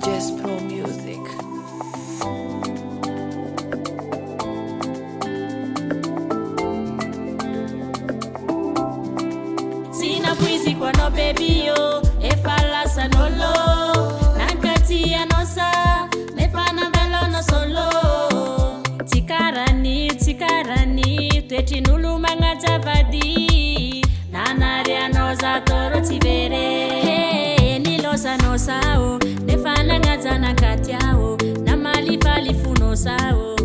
Just Pro Music. Sina bwizi kwa no baby yo, efala sanolo, nankati anosa, mefana belo no solo. Tikarani, tweti nulu manga javadi, nanari anoza toro tivere. Hey, nilosa no sao, nefana ngaza nankati yao, namali fali funo sao.